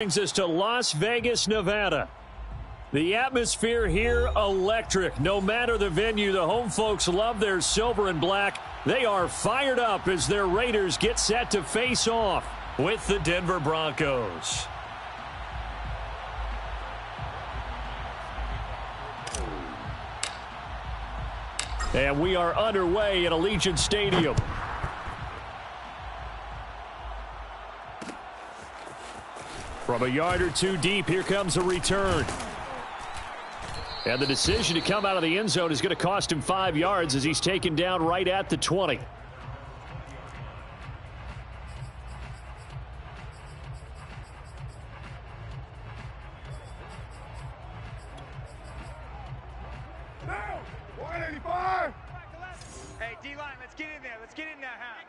Brings us to Las Vegas, Nevada. The atmosphere here, electric. No matter the venue, the home folks love their silver and black. They are fired up as their Raiders get set to face off with the Denver Broncos. And we are underway at Allegiant Stadium. From a yard or two deep, here comes a return. And the decision to come out of the end zone is going to cost him 5 yards as he's taken down right at the 20. Now, 185. Hey, D-line, let's get in there. Let's get in there, huh?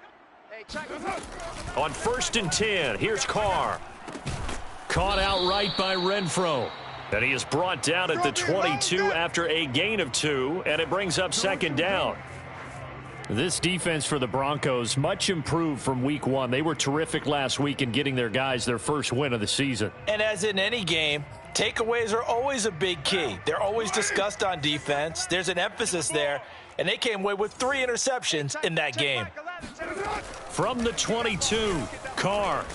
Hey, check. On 1st and 10, here's Carr. Caught outright by Renfro. And he is brought down at the 22 after a gain of 2, and it brings up 2nd down. This defense for the Broncos, much improved from week 1. They were terrific last week in getting their guys their first win of the season. And as in any game, takeaways are always a big key. They're always discussed on defense. There's an emphasis there, and they came away with 3 interceptions in that game. From the 22, Carr.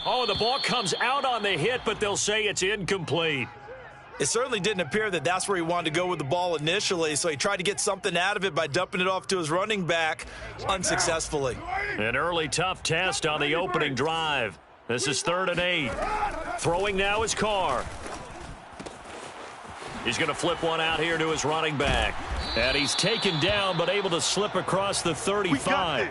Oh, the ball comes out on the hit, but they'll say it's incomplete. It certainly didn't appear that that's where he wanted to go with the ball initially, so he tried to get something out of it by dumping it off to his running back unsuccessfully. An early tough test on the opening drive. This is 3rd and 8. Throwing now is Carr. He's going to flip one out here to his running back. And he's taken down, but able to slip across the 35.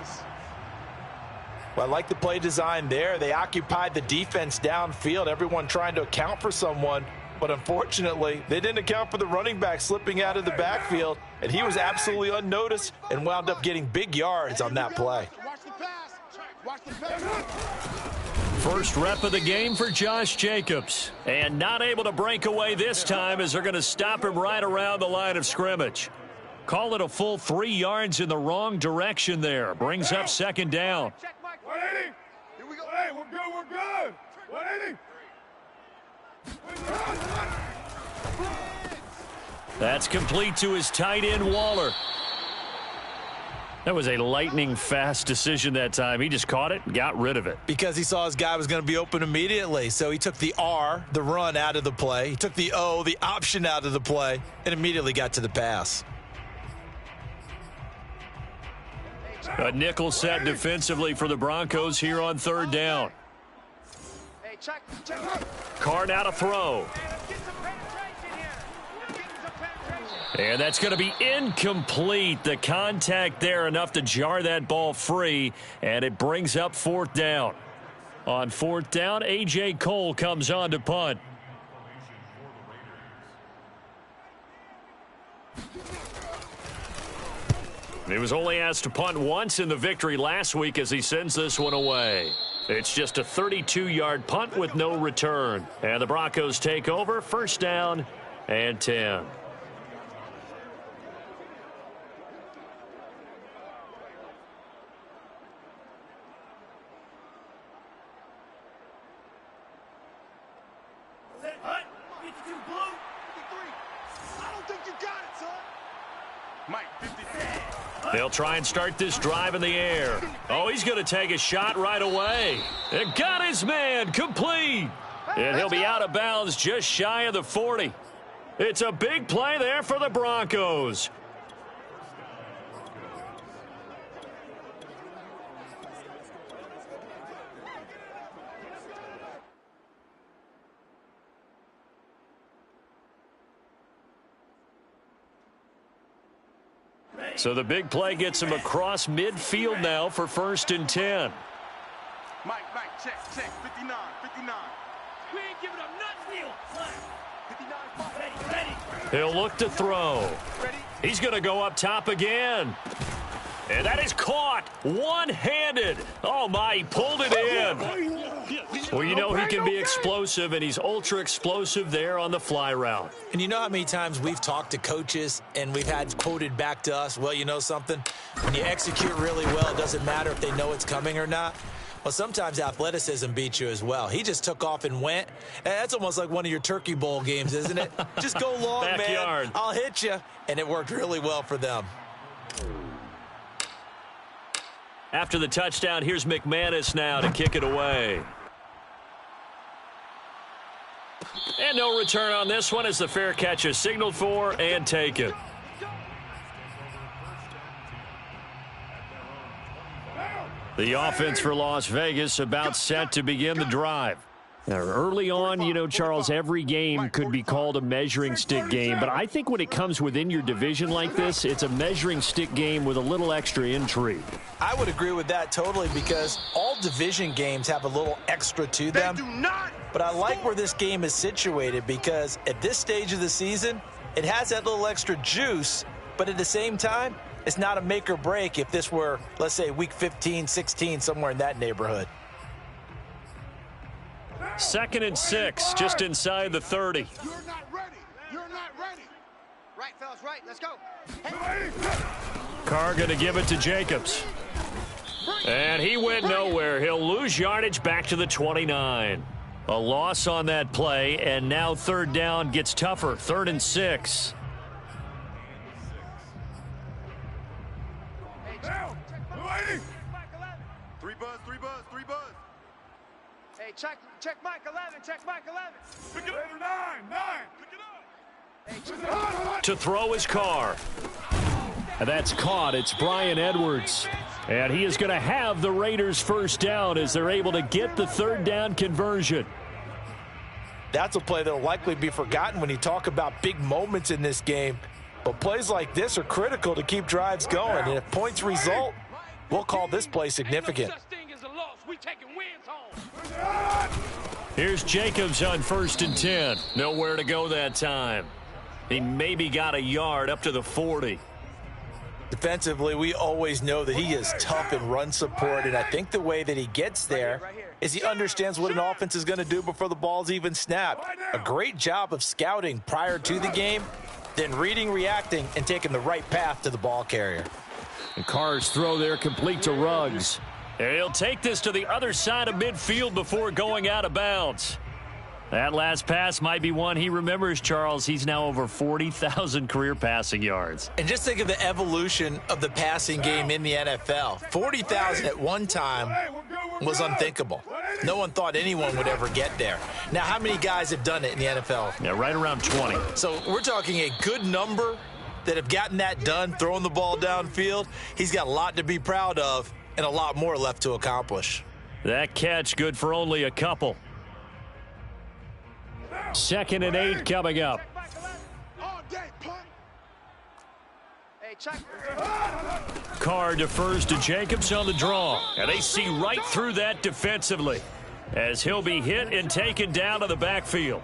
Well, I like the play design there. They occupied the defense downfield, everyone trying to account for someone. But unfortunately, they didn't account for the running back slipping out of the backfield, and he was absolutely unnoticed and wound up getting big yards on that play. First rep of the game for Josh Jacobs. And not able to break away this time as they're going to stop him right around the line of scrimmage. Call it a full 3 yards in the wrong direction there. Brings up 2nd down. 180. Here we go. Hey, we're good. We're good. 180. That's complete to his tight end, Waller. That was a lightning-fast decision that time. He just caught it and got rid of it. Because he saw his guy was going to be open immediately. So he took the R, the run, out of the play. He took the O, the option, out of the play, and immediately got to the pass. A nickel set defensively for the Broncos here on 3rd down. Carr now to throw. And that's going to be incomplete. The contact there enough to jar that ball free, and it brings up 4th down. On 4th down, A.J. Cole comes on to punt. He was only asked to punt once in the victory last week as he sends this one away. It's just a 32-yard punt with no return. And the Broncos take over, 1st down and 10. They'll try and start this drive in the air. Oh, he's going to take a shot right away. And got his man complete. And he'll be out of bounds just shy of the 40. It's a big play there for the Broncos. So the big play gets him across midfield now for 1st and 10. Mike, check. 59. We ain't giving up nothing. 59. He'll look to throw. He's going to go up top again. And that is caught one-handed. Oh, my, he pulled it in. Well, you know he can be explosive, and he's ultra-explosive there on the fly route. And you know how many times we've talked to coaches and we've had quoted back to us, well, you know something? When you execute really well, it doesn't matter if they know it's coming or not. Well, sometimes athleticism beats you as well. He just took off and went. That's almost like one of your Turkey Bowl games, isn't it? Just go long, Backyard. man. I'll hit you. And it worked really well for them. After the touchdown, here's McManus now to kick it away. And no return on this one as the fair catch is signaled for and taken. The offense for Las Vegas about set to begin the drive. Now, early on, you know, Charles, every game could be called a measuring stick game, but I think when it comes within your division like this, it's a measuring stick game with a little extra intrigue. I would agree with that totally because all division games have a little extra to them. But I like where this game is situated because at this stage of the season, it has that little extra juice, but at the same time, it's not a make or break if this were, let's say, week 15, 16, somewhere in that neighborhood. 2nd and 6, just inside the 30. You're not ready. You're not ready. Right, fellas, right. Let's go. Carr going to give it to Jacobs. And he went nowhere. He'll lose yardage back to the 29. A loss on that play, and now 3rd down gets tougher. 3rd and 6. Three buzz. Hey, check Mike 11. Check Mike 11. Pick it up. 9. Pick it up. To throw his Carr. And that's caught. It's Bryan Edwards. And he is going to have the Raiders first down as they're able to get the 3rd down conversion. That's a play that will likely be forgotten when you talk about big moments in this game. But plays like this are critical to keep drives going. And if points result, we'll call this play significant. Here's Jacobs on 1st and 10. Nowhere to go that time. He maybe got a yard up to the 40. Defensively, we always know that he is tough in run support, and I think the way that he gets there is he understands what an offense is going to do before the ball's even snapped. A great job of scouting prior to the game, then reading, reacting, and taking the right path to the ball carrier. And Carr's throw there complete to Ruggs. And he'll take this to the other side of midfield before going out of bounds. That last pass might be one he remembers, Charles. He's now over 40,000 career passing yards. And just think of the evolution of the passing game in the NFL. 40,000 at one time was unthinkable. No one thought anyone would ever get there. Now, how many guys have done it in the NFL? Yeah, right around 20. So we're talking a good number that have gotten that done, throwing the ball downfield. He's got a lot to be proud of and a lot more left to accomplish. That catch good for only a couple. 2nd and 8 coming up. Carr defers to Jacobs on the draw. And they see right through that defensively as he'll be hit and taken down to the backfield.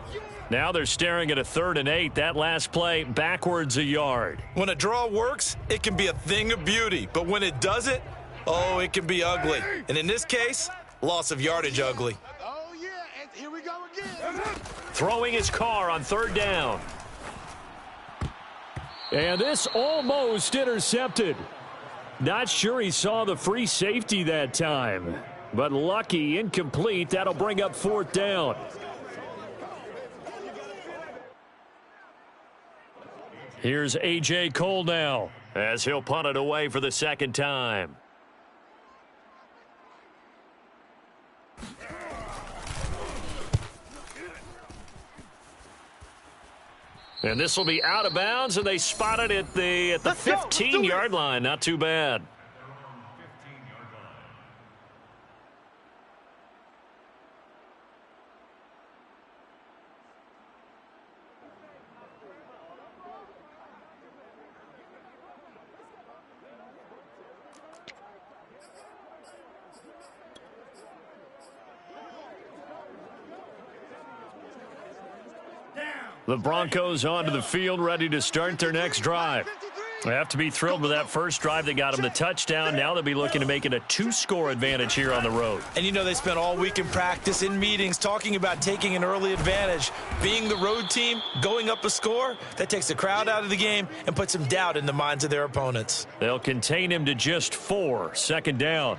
Now they're staring at a 3rd and 8. That last play backwards a yard. When a draw works, it can be a thing of beauty. But when it doesn't, oh, it can be ugly. And in this case, loss of yardage ugly. Oh, yeah, and here we go again. Throwing his Carr on 3rd down. And this almost intercepted. Not sure he saw the free safety that time. But lucky, incomplete. That'll bring up 4th down. Here's A.J. Cole now as he'll punt it away for the 2nd time. And this will be out of bounds, and they spot it at the 15-yard line. Not too bad. The Broncos onto the field, ready to start their next drive. They have to be thrilled with that first drive that got them the touchdown. Now they'll be looking to make it a 2-score advantage here on the road. And you know they spent all week in practice, in meetings, talking about taking an early advantage. Being the road team, going up a score, that takes the crowd out of the game and puts some doubt in the minds of their opponents. They'll contain him to just 4. 2nd down.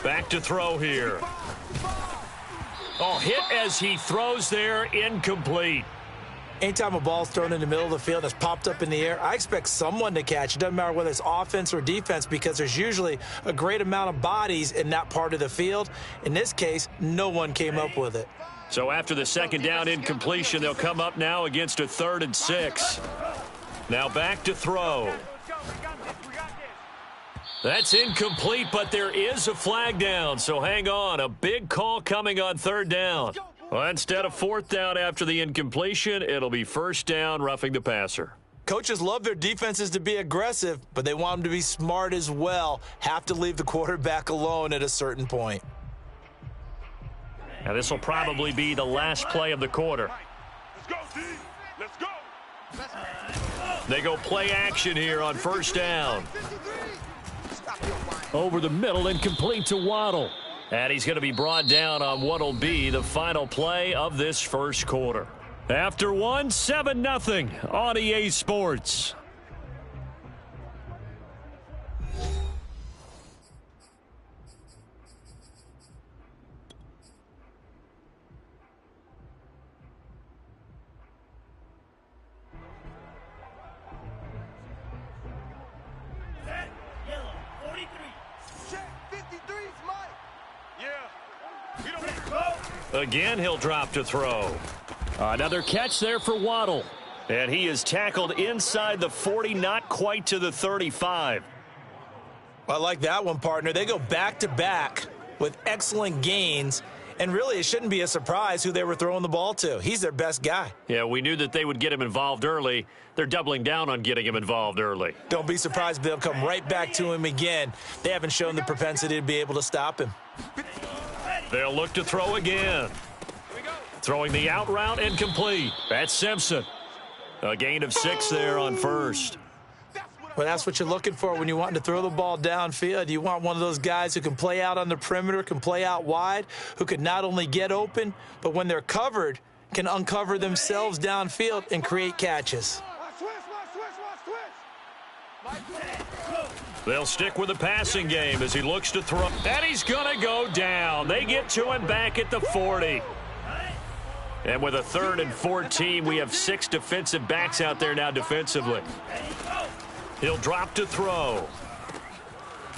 Back to throw here. Oh, hit as he throws there, incomplete. Anytime a ball's thrown in the middle of the field that's popped up in the air, I expect someone to catch. It doesn't matter whether it's offense or defense because there's usually a great amount of bodies in that part of the field. In this case, no one came up with it. So after the second down incompletion, they'll come up now against a 3rd and 6. Now back to throw. That's incomplete, but there is a flag down, so hang on. A big call coming on 3rd down. Well, instead of 4th down after the incompletion, it'll be 1st down, roughing the passer. Coaches love their defenses to be aggressive, but they want them to be smart as well. Have to leave the quarterback alone at a certain point. Now this will probably be the last play of the quarter. Let's go, D. Let's go. They go play action here on 1st down. Over the middle and complete to Waddle. And he's going to be brought down on what will be the final play of this first quarter. After one, 7-0 on EA Sports. Again, he'll drop to throw. Another catch there for Waddle. And he is tackled inside the 40, not quite to the 35. I like that one, partner. They go back-to-back with excellent gains. And really, it shouldn't be a surprise who they were throwing the ball to. He's their best guy. Yeah, we knew that they would get him involved early. They're doubling down on getting him involved early. Don't be surprised if they'll come right back to him again. They haven't shown the propensity to be able to stop him. They'll look to throw again. Throwing the out route incomplete. That's Simpson. A gain of 6 there on 1st. Well, that's what you're looking for when you want to throw the ball downfield. You want one of those guys who can play out on the perimeter, can play out wide, who can not only get open, but when they're covered, can uncover themselves downfield and create catches. They'll stick with the passing game as he looks to throw. And he's going to go down. They get to him back at the 40. And with a 3rd and 14, we have 6 defensive backs out there now defensively. He'll drop to throw.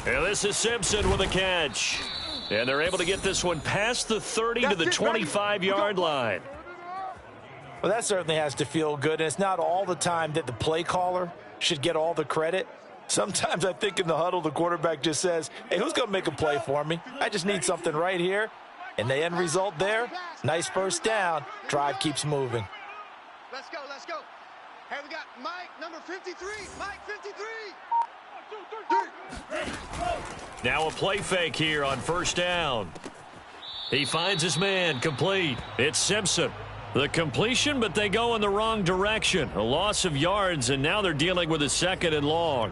And this is Simpson with a catch. And they're able to get this one past the 30 to the 25-yard line. Well, that certainly has to feel good. And it's not all the time that the play caller should get all the credit. Sometimes I think in the huddle, the quarterback just says, hey, who's going to make a play for me? I just need something right here. And the end result there, nice 1st down. Drive keeps moving. Let's go, let's go. Hey, we got Mike, number 53. Mike, 53. 1, 2, 3. Now a play fake here on 1st down. He finds his man, complete. It's Simpson. The completion, but they go in the wrong direction. A loss of yards, and now they're dealing with a 2nd and long.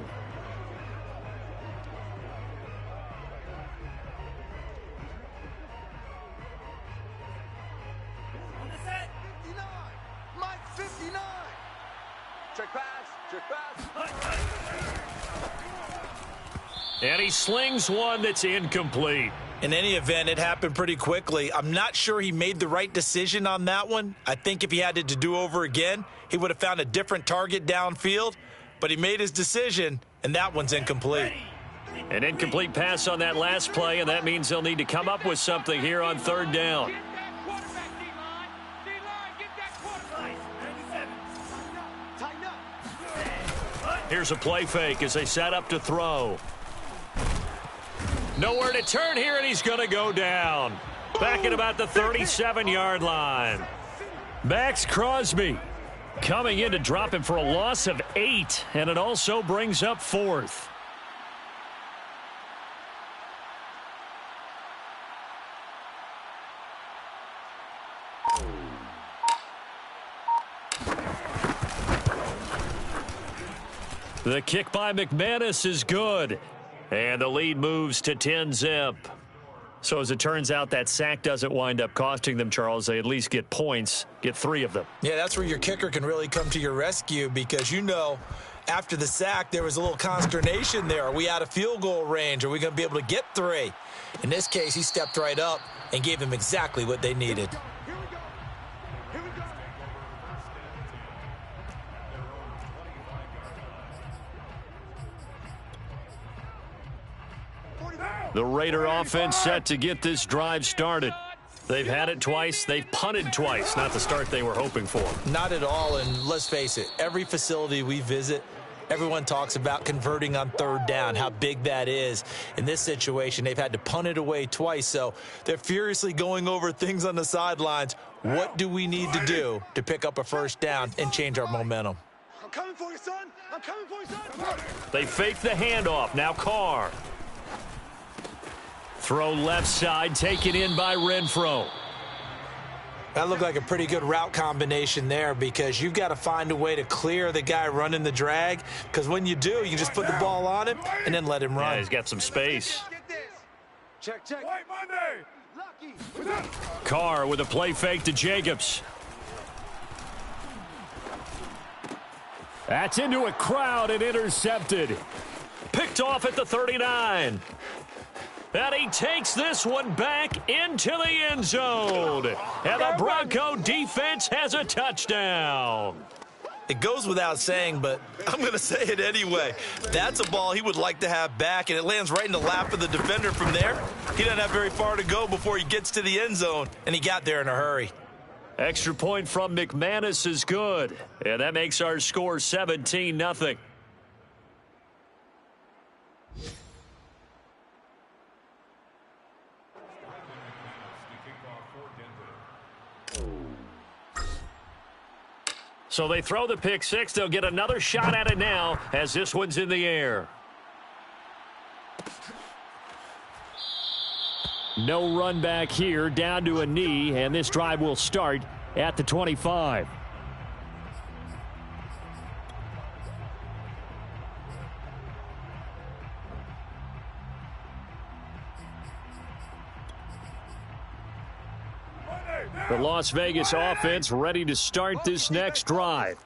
And he slings one that's incomplete. In any event, it happened pretty quickly. I'm not sure he made the right decision on that one. I think if he had it to do over again, he would have found a different target downfield. But he made his decision, and that one's incomplete. An incomplete pass on that last play, and that means they'll need to come up with something here on 3rd down. Here's a play fake as they set up to throw. Nowhere to turn here, and he's going to go down. Back at about the 37-yard line. Max Crosby coming in to drop him for a loss of 8, and it also brings up 4th. The kick by McManus is good. And the lead moves to 10-zip. So as it turns out, that sack doesn't wind up costing them, Charles. They at least get points, get 3 of them. Yeah, that's where your kicker can really come to your rescue because, after the sack, there was a little consternation there. Are we out of field goal range? Are we going to be able to get 3? In this case, he stepped right up and gave them exactly what they needed. The Raider offense set to get this drive started. They've had it twice. They've punted twice. Not the start they were hoping for. Not at all, and let's face it, every facility we visit, everyone talks about converting on 3rd down, how big that is. In this situation, they've had to punt it away twice, so they're furiously going over things on the sidelines. What do we need to do to pick up a 1st down and change our momentum? I'm coming for you, son. I'm coming for you, son. They fake the handoff. Now Carr. Throw left side, taken in by Renfro. That looked like a pretty good route combination there because you've got to find a way to clear the guy running the drag because when you do, you just put the ball on him and then let him run. Yeah, he's got some space. Check. White Monday. Lucky. Carr with a play fake to Jacobs. That's into a crowd and intercepted. Picked off at the 39. And he takes this one back into the end zone. And the Bronco defense has a touchdown. It goes without saying, but I'm going to say it anyway. That's a ball he would like to have back, and it lands right in the lap of the defender from there. He doesn't have very far to go before he gets to the end zone, and he got there in a hurry. Extra point from McManus is good. And that makes our score 17-0. So they throw the pick 6. They'll get another shot at it now as this one's in the air. No run back here, down to a knee, and this drive will start at the 25. The Las Vegas offense ready to start this next drive.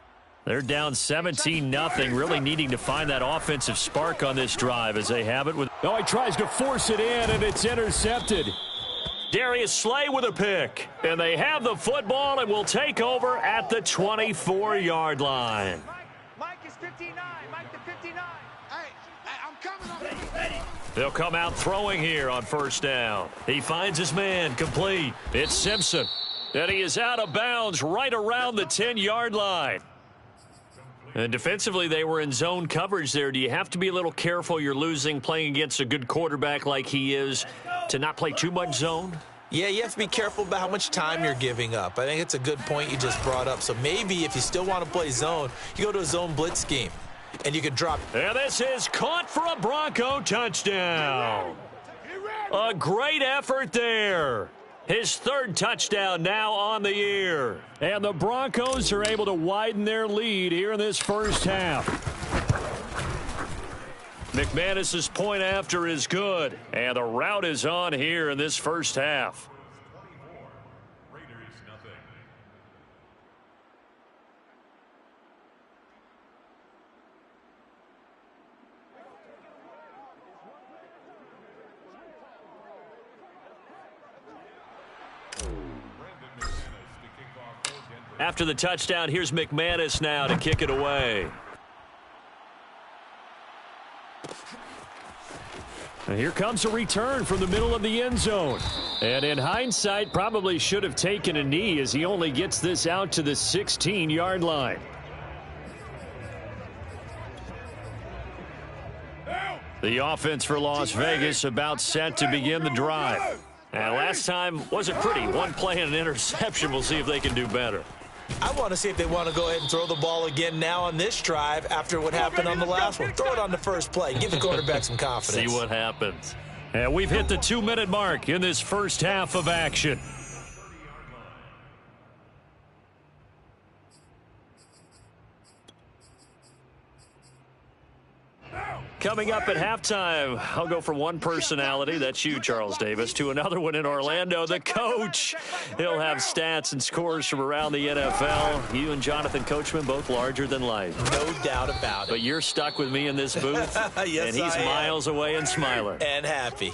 They're down 17-0, really needing to find that offensive spark on this drive as they have it with. Oh, he tries to force it in, and it's intercepted. Darius Slay with a pick. And they have the football and will take over at the 24-yard line. Mike is 59. Mike the 59. Hey, I'm coming. They'll come out throwing here on 1st down. He finds his man complete. It's Simpson. And he is out of bounds right around the 10-yard line. And defensively, they were in zone coverage there. Do you have to be a little careful you're losing playing against a good quarterback like he is to not play too much zone? Yeah, you have to be careful about how much time you're giving up. I think it's a good point you just brought up. So maybe if you still want to play zone, you go to a zone blitz scheme, and you can drop. And this is caught for a Bronco touchdown. A great effort there. His 3rd touchdown now on the year. And the Broncos are able to widen their lead here in this first half. McManus's point after is good. And the route is on here in this first half. After the touchdown, here's McManus now to kick it away. And here comes a return from the middle of the end zone. And in hindsight, probably should have taken a knee as he only gets this out to the 16-yard line. The offense for Las Vegas about set to begin the drive. And last time wasn't pretty. One play and an interception. We'll see if they can do better. I want to see if they want to go ahead and throw the ball again now on this drive after what happened on the last one. Throw it on the first play. Give the quarterback some confidence. See what happens. And we've hit the 2-minute mark in this first half of action. Coming up at halftime, I'll go from one personality, that's you, Charles Davis, to another one in Orlando, the coach. He'll have stats and scores from around the NFL. You and Jonathan Coachman, both larger than life. No doubt about it. But you're stuck with me in this booth, yes, and he's miles away and smiling. And happy.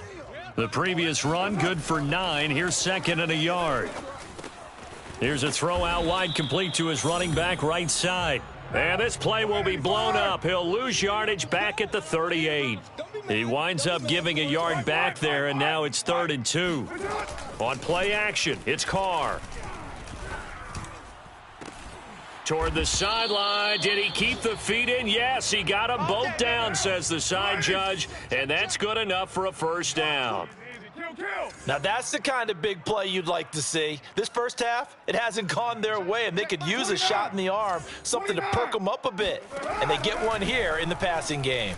The previous run, good for 9. Here's second and a yard. Here's a throw out wide, complete to his running back right side. And this play will be blown up. He'll lose yardage back at the 38. He winds up giving a yard back there, and now it's 3rd and 2. On play action, it's Carr. Toward the sideline. Did he keep the feet in? Yes, he got them both down, says the side judge, and that's good enough for a first down. Now, that's the kind of big play you'd like to see. This first half, it hasn't gone their way, and they could use a shot in the arm, something to perk them up a bit. And they get one here in the passing game.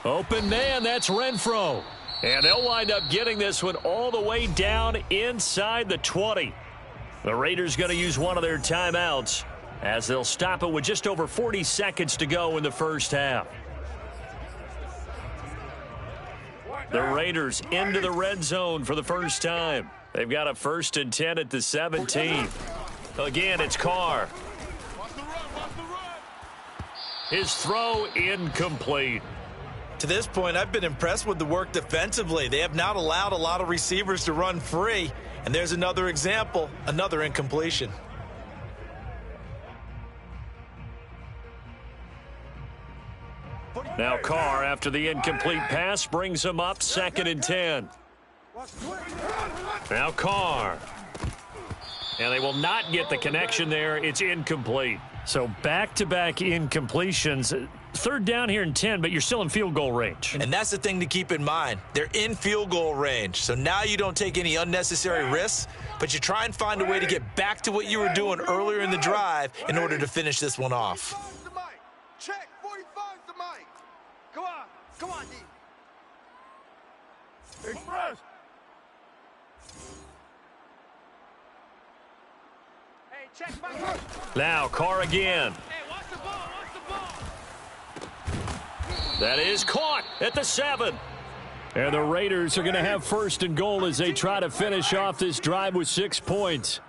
Open man, that's Renfrow. And they'll wind up getting this one all the way down inside the 20. The Raiders going to use one of their timeouts as they'll stop it with just over 40 seconds to go in the first half. The Raiders into the red zone for the first time. They've got a 1st and 10 at the 17. Again, it's Carr. His throw incomplete. To this point, I've been impressed with the work defensively. They have not allowed a lot of receivers to run free. And there's another example, another incompletion. Now Carr, after the incomplete pass, brings him up 2nd and 10. Now Carr. And they will not get the connection there. It's incomplete. So back-to-back incompletions. 3rd down here and 10, but you're still in field goal range. And that's the thing to keep in mind. They're in field goal range. So now you don't take any unnecessary risks, but you try and find a way to get back to what you were doing earlier in the drive in order to finish this one off. Check, 45's the mic. Come on, D. Express. Hey, check my... Now Carr again. Hey, watch the ball, That is caught at the 7. And the Raiders are going to have 1st and goal as they try to finish off this drive with 6 points.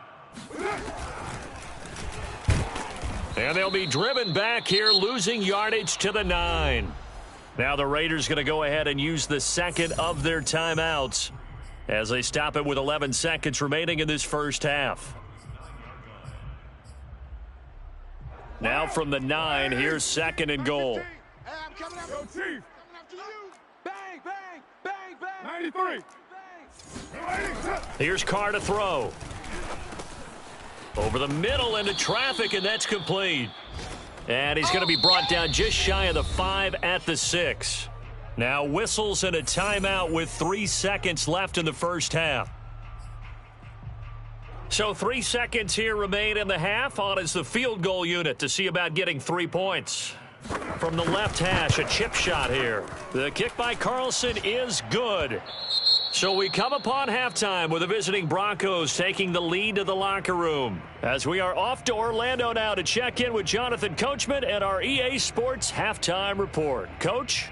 And they'll be driven back here, losing yardage to the 9. Now the Raiders going to go ahead and use the 2nd of their timeouts as they stop it with 11 seconds remaining in this first half. Now from the 9, here's 2nd and goal. Hey, I'm coming after you. Coming after you. Bang, bang, bang, bang. 93. Bang. Here's Carr to throw. Over the middle into traffic, and that's complete. And he's going to be brought down just shy of the 5 at the 6. Now whistles and a timeout with 3 seconds left in the first half. So 3 seconds here remain in the half. On is the field goal unit to see about getting 3 points. From the left hash, a chip shot here. The kick by Carlson is good. So we come upon halftime with the visiting Broncos taking the lead to the locker room. As we are off to Orlando now to check in with Jonathan Coachman and our EA Sports Halftime Report. Coach?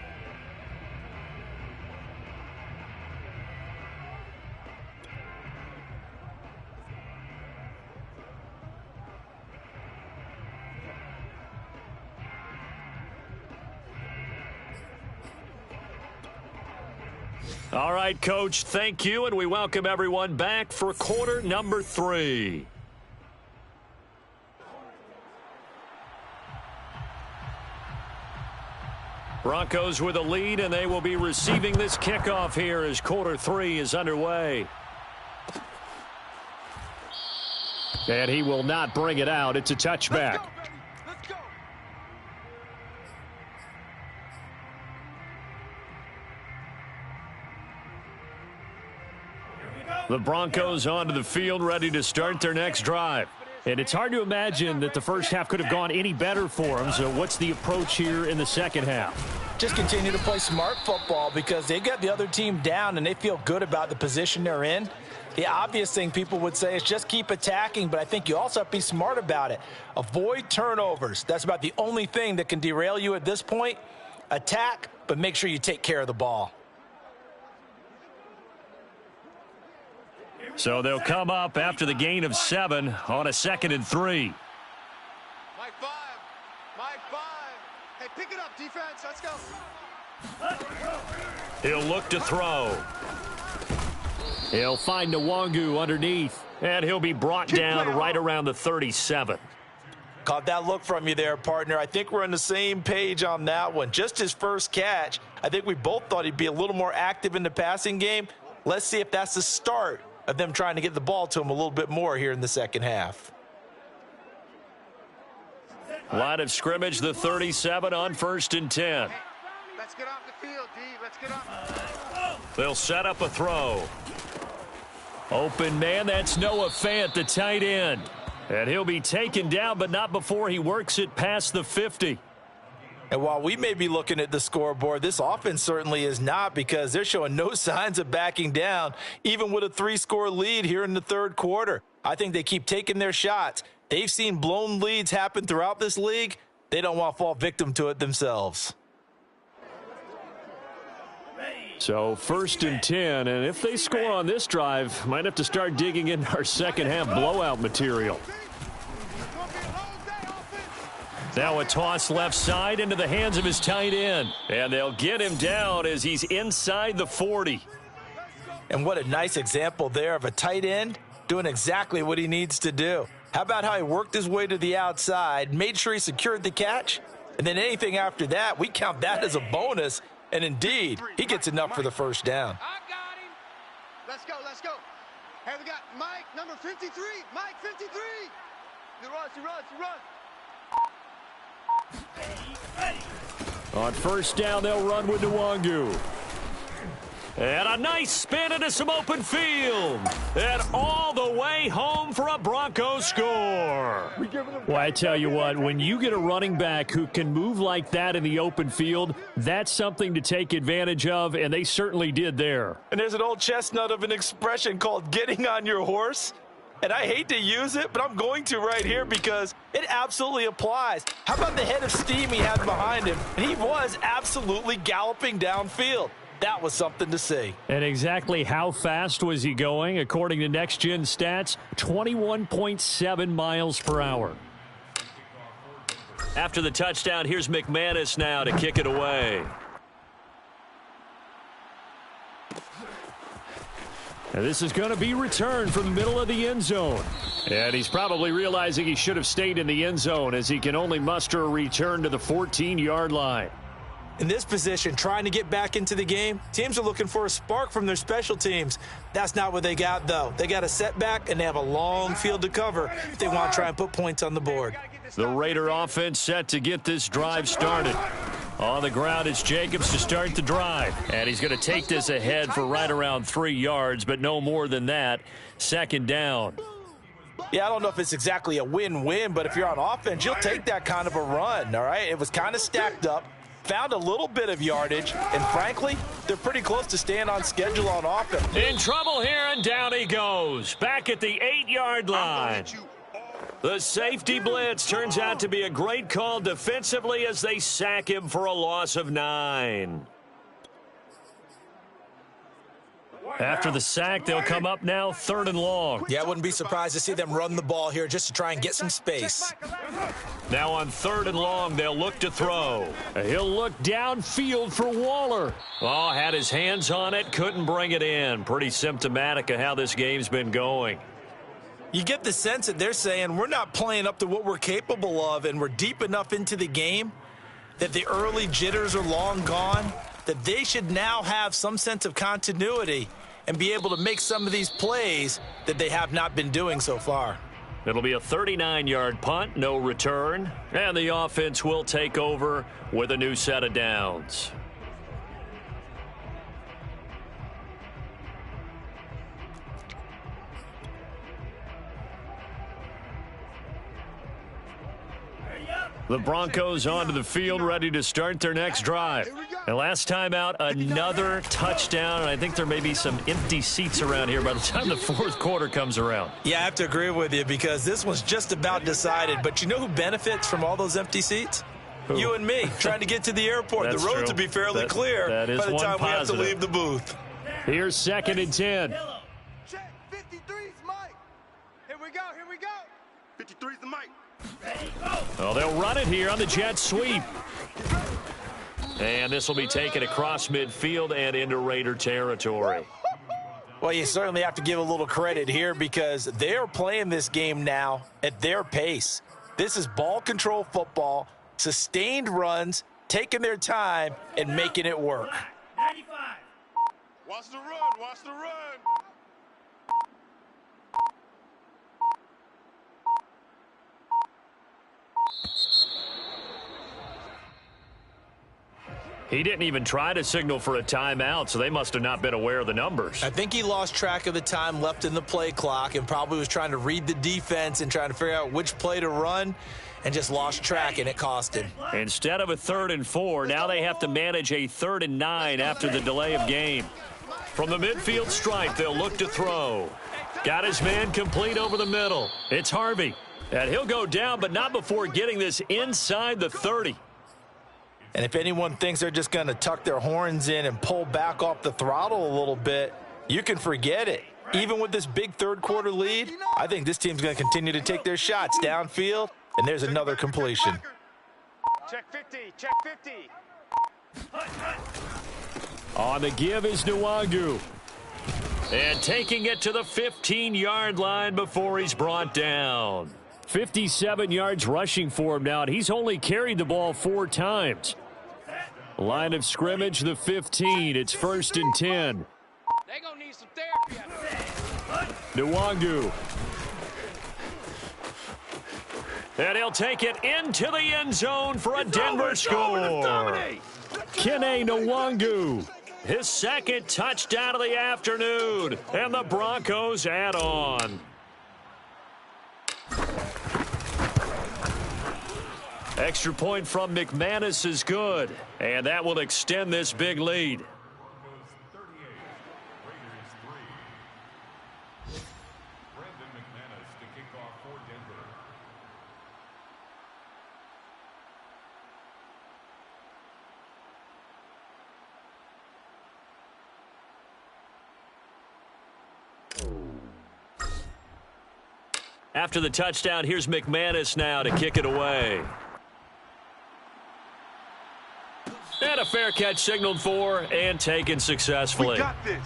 All right, Coach, thank you, and we welcome everyone back for quarter number 3. Broncos with a lead, and they will be receiving this kickoff here as quarter 3 is underway. And he will not bring it out. It's a touchback. The Broncos onto the field, ready to start their next drive. And it's hard to imagine that the first half could have gone any better for them. So what's the approach here in the second half? Just continue to play smart football because they got the other team down and they feel good about the position they're in. The obvious thing people would say is just keep attacking, but I think you also have to be smart about it. Avoid turnovers. That's about the only thing that can derail you at this point. Attack, but make sure you take care of the ball. So they'll come up after the gain of 7 on a 2nd and 3. Mike 5. Mike 5. Hey, pick it up, defense. Let's go. He'll look to throw. He'll find Nwangu underneath, and he'll be brought down right around the 37. Caught that look from you there, partner. I think we're on the same page on that one. Just his first catch. I think we both thought he'd be a little more active in the passing game. Let's see if that's the start of them trying to get the ball to him a little bit more here in the second half. Line of scrimmage, the 37 on 1st and 10. Let's get off the field, D. Let's get off. They'll set up a throw. Open man, that's Noah Fant, the tight end. And he'll be taken down, but not before he works it past the 50. And while we may be looking at the scoreboard, this offense certainly is not, because they're showing no signs of backing down, even with a 3-score lead here in the third quarter. I think they keep taking their shots. They've seen blown leads happen throughout this league. They don't want to fall victim to it themselves. So 1st and 10, and if they score on this drive, might have to start digging in our second half blowout material. Now a toss left side into the hands of his tight end. And they'll get him down as he's inside the 40. And what a nice example there of a tight end doing exactly what he needs to do. How about how he worked his way to the outside, made sure he secured the catch, and then anything after that, we count that as a bonus. And indeed, he gets enough for the first down. I got him. Let's go, let's go. Hey, we got Mike, number 53. Mike, 53. He runs, he runs, he runs. On 1st down, they'll run with Nwangu. And a nice spin into some open field. And all the way home for a Broncos score. Well, I tell you what, when you get a running back who can move like that in the open field, that's something to take advantage of, and they certainly did there. And there's an old chestnut of an expression called getting on your horse. And I hate to use it, but I'm going to right here because it absolutely applies. How about the head of steam he had behind him? And he was absolutely galloping downfield. That was something to see. And exactly how fast was he going? According to Next Gen Stats, 21.7 miles per hour. After the touchdown, here's McManus now to kick it away. And this is going to be returned from the middle of the end zone. And he's probably realizing he should have stayed in the end zone as he can only muster a return to the 14-yard line. In this position, trying to get back into the game, teams are looking for a spark from their special teams. That's not what they got, though. They got a setback, and they have a long field to cover if they want to try and put points on the board. The Raider offense set to get this drive started. On the ground, it's Jacobs to start the drive. And he's going to take this ahead for right around 3 yards, but no more than that. 2nd down. Yeah, I don't know if it's exactly a win-win, but if you're on offense, you'll take that kind of a run, all right? It was kind of stacked up. Found a little bit of yardage, and frankly, they're pretty close to staying on schedule on offense. In trouble here, and down he goes. Back at the 8-yard line. The safety blitz turns out to be a great call defensively as they sack him for a loss of 9. After the sack, they'll come up now 3rd and long. Yeah, I wouldn't be surprised to see them run the ball here just to try and get some space. Now on 3rd and long, they'll look to throw. He'll look downfield for Waller. Oh, had his hands on it, couldn't bring it in. Pretty symptomatic of how this game's been going. You get the sense that they're saying we're not playing up to what we're capable of, and we're deep enough into the game that the early jitters are long gone, that they should now have some sense of continuity and be able to make some of these plays that they have not been doing so far. It'll be a 39-yard punt, no return, and the offense will take over with a new set of downs. The Broncos onto the field, ready to start their next drive. Here we go. And last time out, another touchdown, and I think there may be some empty seats around here by the time the fourth quarter comes around. Yeah, I have to agree with you because this one's just about decided. But you know who benefits from all those empty seats? Who? You and me, trying to get to the airport. The roads will be fairly clear by the time we have to leave the booth. Here's 2nd and 10. Check, 53's Mike. Here we go. 53's the Mike. Well, they'll run it here on the jet sweep. And this will be taken across midfield and into Raider territory. Well, you certainly have to give a little credit here because they're playing this game now at their pace. This is ball control football, sustained runs, taking their time, and making it work. 95. Watch the run. He didn't even try to signal for a timeout, so they must have not been aware of the numbers. I think he lost track of the time left in the play clock and probably was trying to read the defense and trying to figure out which play to run and just lost track, and it cost him. Instead of a 3rd and 4, now they have to manage a 3rd and 9 after the delay of game. From the midfield stripe, they'll look to throw. Got his man complete over the middle. It's Harvey. And he'll go down, but not before getting this inside the 30. And if anyone thinks they're just going to tuck their horns in and pull back off the throttle a little bit, you can forget it. Even with this big third quarter lead, I think this team's going to continue to take their shots downfield, and there's another completion. Check 50. On the give is Nwangu. And taking it to the 15-yard line before he's brought down. 57 yards rushing for him now, and he's only carried the ball 4 times. Line of scrimmage, the 15. It's 1st and 10. They're going to need some therapy out there. Nwangu. And he'll take it into the end zone for a Denver score. Kene Nwangu. His 2nd touchdown of the afternoon. And the Broncos add on. Extra point from McManus is good, and that will extend this big lead. After the touchdown, here's McManus now to kick it away. And a fair catch signaled for and taken successfully. We got this.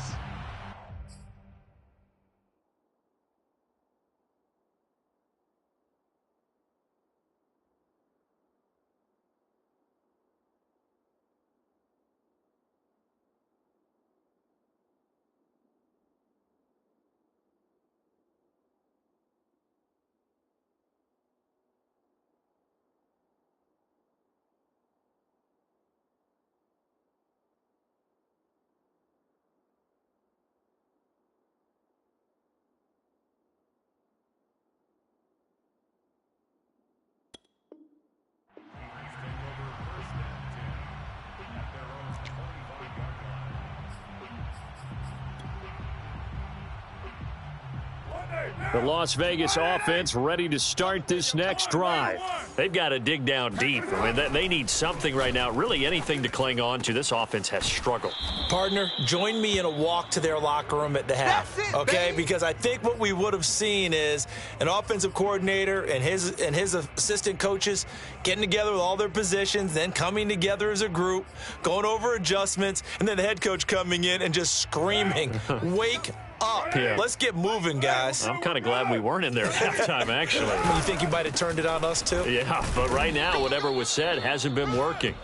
The Las Vegas offense ready to start this next drive. They've got to dig down deep. I mean, they need something right now, really anything to cling on to. This offense has struggled. Partner, join me in a walk to their locker room at the half, okay? Because I think what we would have seen is an offensive coordinator and his assistant coaches getting together with all their positions, then coming together as a group, going over adjustments, and then the head coach coming in and just screaming, wake up. Yeah. Let's get moving, guys. I'm kind of glad we weren't in there at halftime, actually. You think you might have turned it on us, too? Yeah, but right now, whatever was said hasn't been working.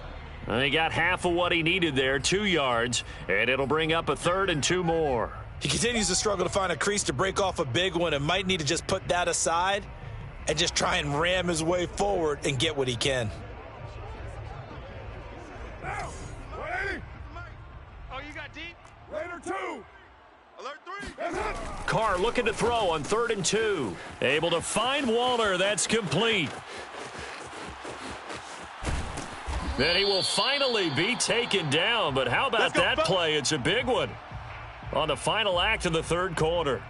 And he got half of what he needed there, 2 yards, and it'll bring up a 3rd and 2 more. He continues to struggle to find a crease to break off a big one and might need to just put that aside and just try and ram his way forward and get what he can. Oh, you got deep? Raider 2. Alert 3. Carr looking to throw on 3rd and 2. Able to find Waller. That's complete. Then he will finally be taken down. But how about that play? It's a big one on the final act of the third quarter.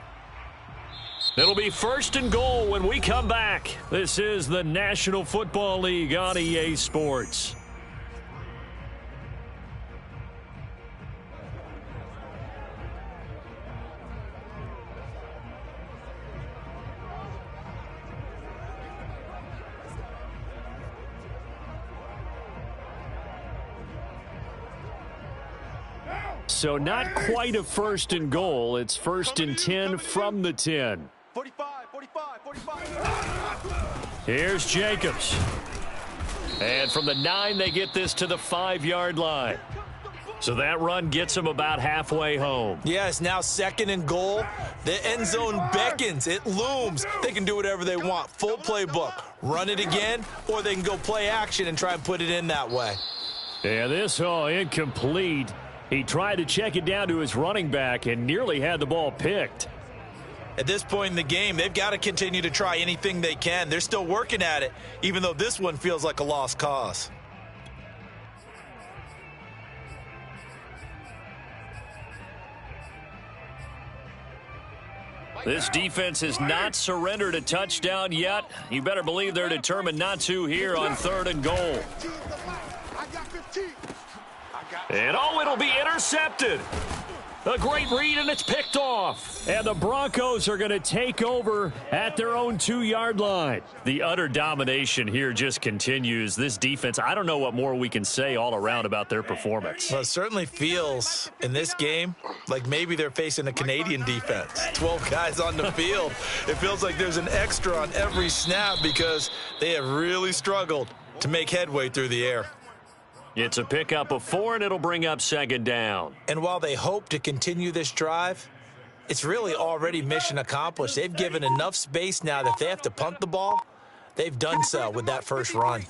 It'll be 1st and goal when we come back. This is the National Football League on EA Sports. So not quite a 1st and goal. It's 1st and 10 from the 10. 45, 45. Here's Jacobs. And from the 9, they get this to the 5-yard line. So that run gets them about halfway home. Yeah, it's now 2nd and goal. The end zone beckons. It looms. They can do whatever they want. Full playbook. Run it again, or they can go play action and try and put it in that way. Yeah, this all incomplete. He tried to check it down to his running back and nearly had the ball picked. At this point in the game, they've got to continue to try anything they can. They're still working at it, even though this one feels like a lost cause. This defense has not surrendered a touchdown yet. You better believe they're determined not to here on 3rd and goal. And it'll be intercepted. A great read, and it's picked off. And the Broncos are going to take over at their own 2-yard line. The utter domination here just continues. This defense, I don't know what more we can say all around about their performance. Well, it certainly feels in this game like maybe they're facing a Canadian defense. 12 guys on the field. It feels like there's an extra on every snap because they have really struggled to make headway through the air. It's a pickup of 4, and it'll bring up 2nd down. And while they hope to continue this drive, it's really already mission accomplished. They've given enough space now that if they have to punt the ball, they've done so with that first run.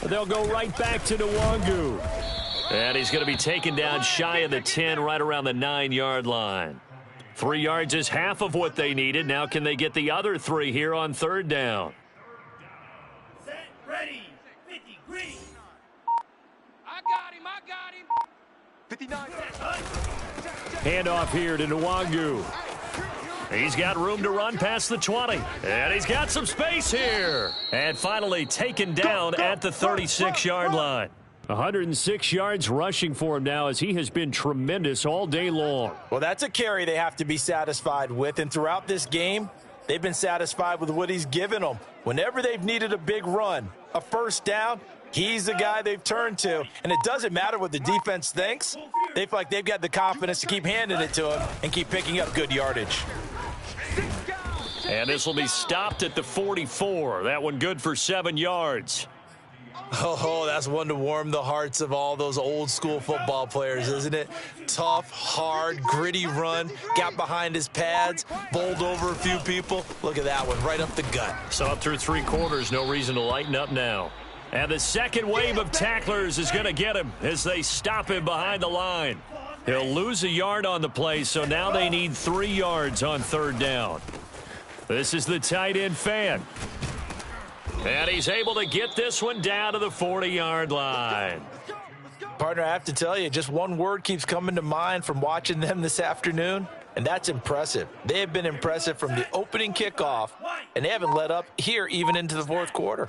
They'll go right back to Nwangu. And he's going to be taken down shy of the 10, right around the 9-yard line. 3 yards is half of what they needed. Now can they get the other 3 here on 3rd down? Ready, 50, green. I got him. 59. Handoff here to Nwangu. He's got room to run past the 20. And he's got some space here. And finally taken down at the 36-yard line. 106 yards rushing for him now as he has been tremendous all day long. Well, that's a carry they have to be satisfied with. And throughout this game, they've been satisfied with what he's given them. Whenever they've needed a big run, a first down, he's the guy they've turned to. And it doesn't matter what the defense thinks. They feel like they've got the confidence to keep handing it to him and keep picking up good yardage. And this will be stopped at the 44. That one good for 7 yards. Oh, that's one to warm the hearts of all those old school football players, isn't it? Tough, hard, gritty run, got behind his pads, bowled over a few people. Look at that one, right up the gut. So up through 3 quarters, no reason to lighten up now. And the second wave of tacklers is going to get him as they stop him behind the line. He'll lose a yard on the play, so now they need 3 yards on 3rd down. This is the tight end fan. And he's able to get this one down to the 40-yard line. Partner, I have to tell you, just one word keeps coming to mind from watching them this afternoon, and that's impressive. They have been impressive from the opening kickoff, and they haven't let up here even into the 4th quarter.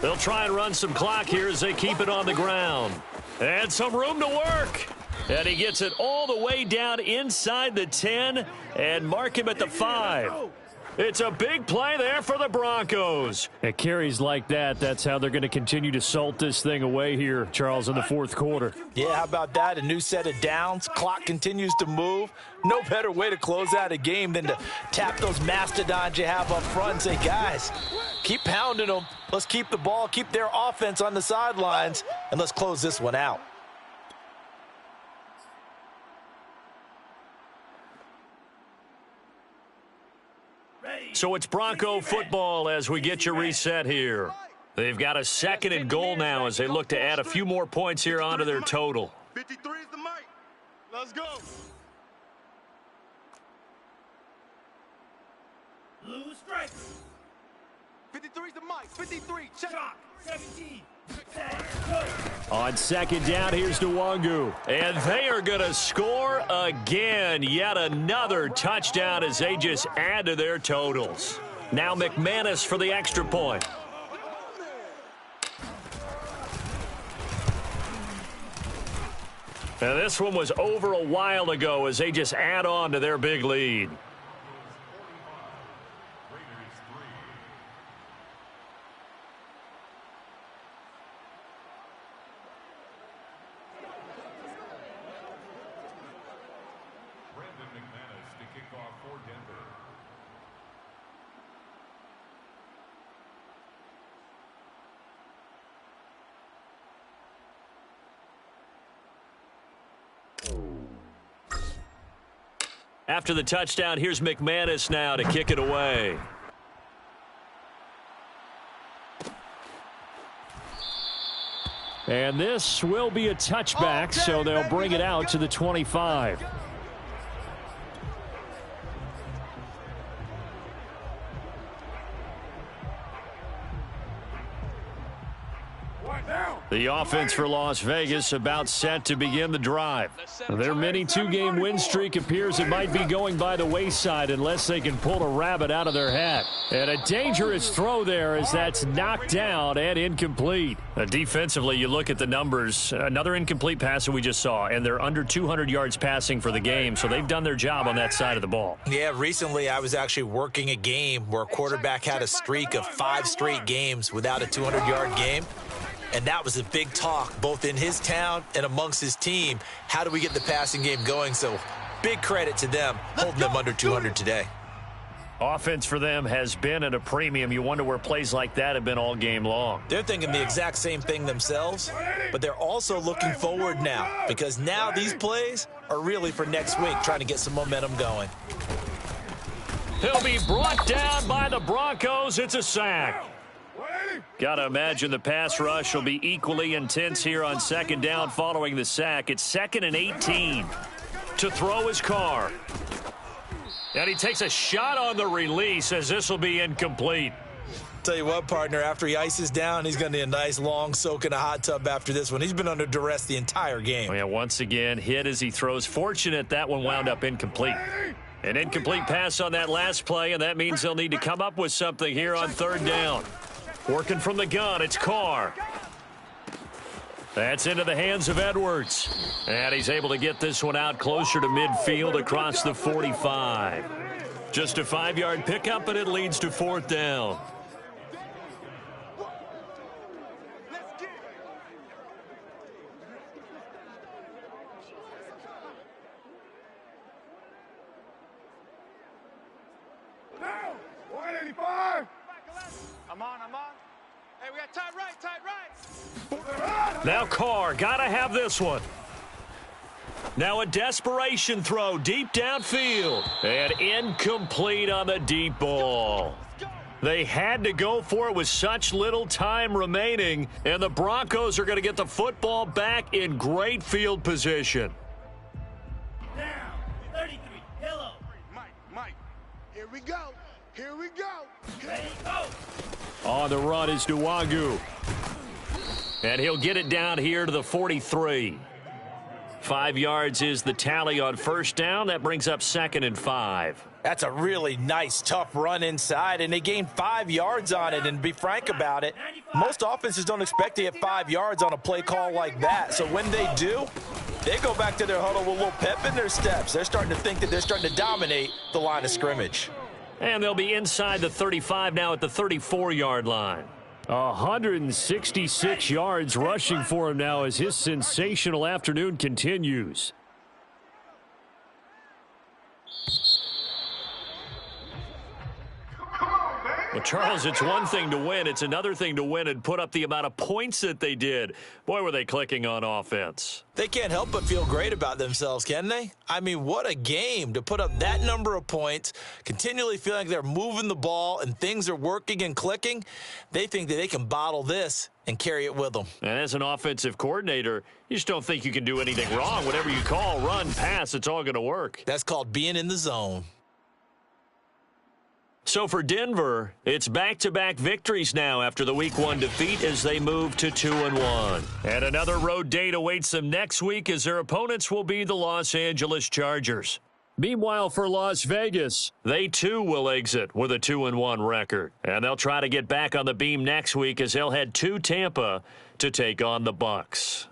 They'll try and run some clock here as they keep it on the ground. And some room to work. And he gets it all the way down inside the 10 and mark him at the 5. It's a big play there for the Broncos. At carries like that, that's how they're going to continue to salt this thing away here, Charles, in the 4th quarter. Yeah, how about that? A new set of downs. Clock continues to move. No better way to close out a game than to tap those mastodons you have up front and say, guys, keep pounding them. Let's keep the ball, keep their offense on the sidelines, and let's close this one out. So it's Bronco football as we get you reset here. They've got a 2nd and goal now as they look to add a few more points here onto their total. 53 is the mic. Let's go. Blue strikes. 53's the Mike. 53. Check. Chalk. 17. On second down, here's Nwangu. And they are going to score again. Yet another touchdown as they just add to their totals. Now McManus for the extra point. And this one was over a while ago as they just add on to their big lead. After the touchdown, here's McManus now to kick it away. And this will be a touchback, so they'll bring it out to the 25. The offense for Las Vegas about set to begin the drive. Their mini two-game win streak appears it might be going by the wayside unless they can pull a rabbit out of their hat. And a dangerous throw there as that's knocked down and incomplete. Defensively, you look at the numbers. Another incomplete pass that we just saw, and they're under 200 yards passing for the game, so they've done their job on that side of the ball. Yeah, recently I was actually working a game where a quarterback had a streak of 5 straight games without a 200-yard game. And that was a big talk, both in his town and amongst his team. How do we get the passing game going? So big credit to them, holding them under 200 today. Offense for them has been at a premium. You wonder where plays like that have been all game long. They're thinking the exact same thing themselves, but they're also looking forward now because now these plays are really for next week, trying to get some momentum going. He'll be brought down by the Broncos. It's a sack. Got to imagine the pass rush will be equally intense here on second down following the sack. It's 2nd and 18 to throw his car. And he takes a shot on the release as this will be incomplete. Tell you what, partner, after he ices down, he's going to need a nice long soak in a hot tub after this one. He's been under duress the entire game. Oh, yeah, once again, hit as he throws. Fortunate that one wound up incomplete. An incomplete pass on that last play, and that means they'll need to come up with something here on third down. Working from the gun, it's Carr. That's into the hands of Edwards. And he's able to get this one out closer to midfield across the 45. Just a 5-yard pickup, and it leads to fourth down. Hey, we got tight right. Now Carr, got to have this one. Now a desperation throw deep downfield. And incomplete on the deep ball. They had to go for it with such little time remaining. And the Broncos are going to get the football back in great field position. Down. 33. Hello. Mike. Here we go. Ready, go. On the run is Nwangu. And he'll get it down here to the 43. 5 yards is the tally on first down. That brings up 2nd and 5. That's a really nice, tough run inside, and they gained 5 yards on it. And to be frank about it, most offenses don't expect to get 5 yards on a play call like that. So when they do, they go back to their huddle with a little pep in their steps. They're starting to think that they're starting to dominate the line of scrimmage. And they'll be inside the 35 now at the 34-yard line. 166 yards rushing for him now as his sensational afternoon continues. Well, Charles, it's one thing to win. It's another thing to win and put up the amount of points that they did. Boy, were they clicking on offense. They can't help but feel great about themselves, can they? I mean, what a game to put up that number of points, continually feeling like they're moving the ball and things are working and clicking. They think that they can bottle this and carry it with them. And as an offensive coordinator, you just don't think you can do anything wrong. Whatever you call, run, pass, it's all going to work. That's called being in the zone. So for Denver, it's back-to-back victories now after the Week 1 defeat as they move to 2-1. And another road date awaits them next week as their opponents will be the Los Angeles Chargers. Meanwhile, for Las Vegas, they too will exit with a 2-1 record. And they'll try to get back on the beam next week as they'll head to Tampa to take on the Bucs.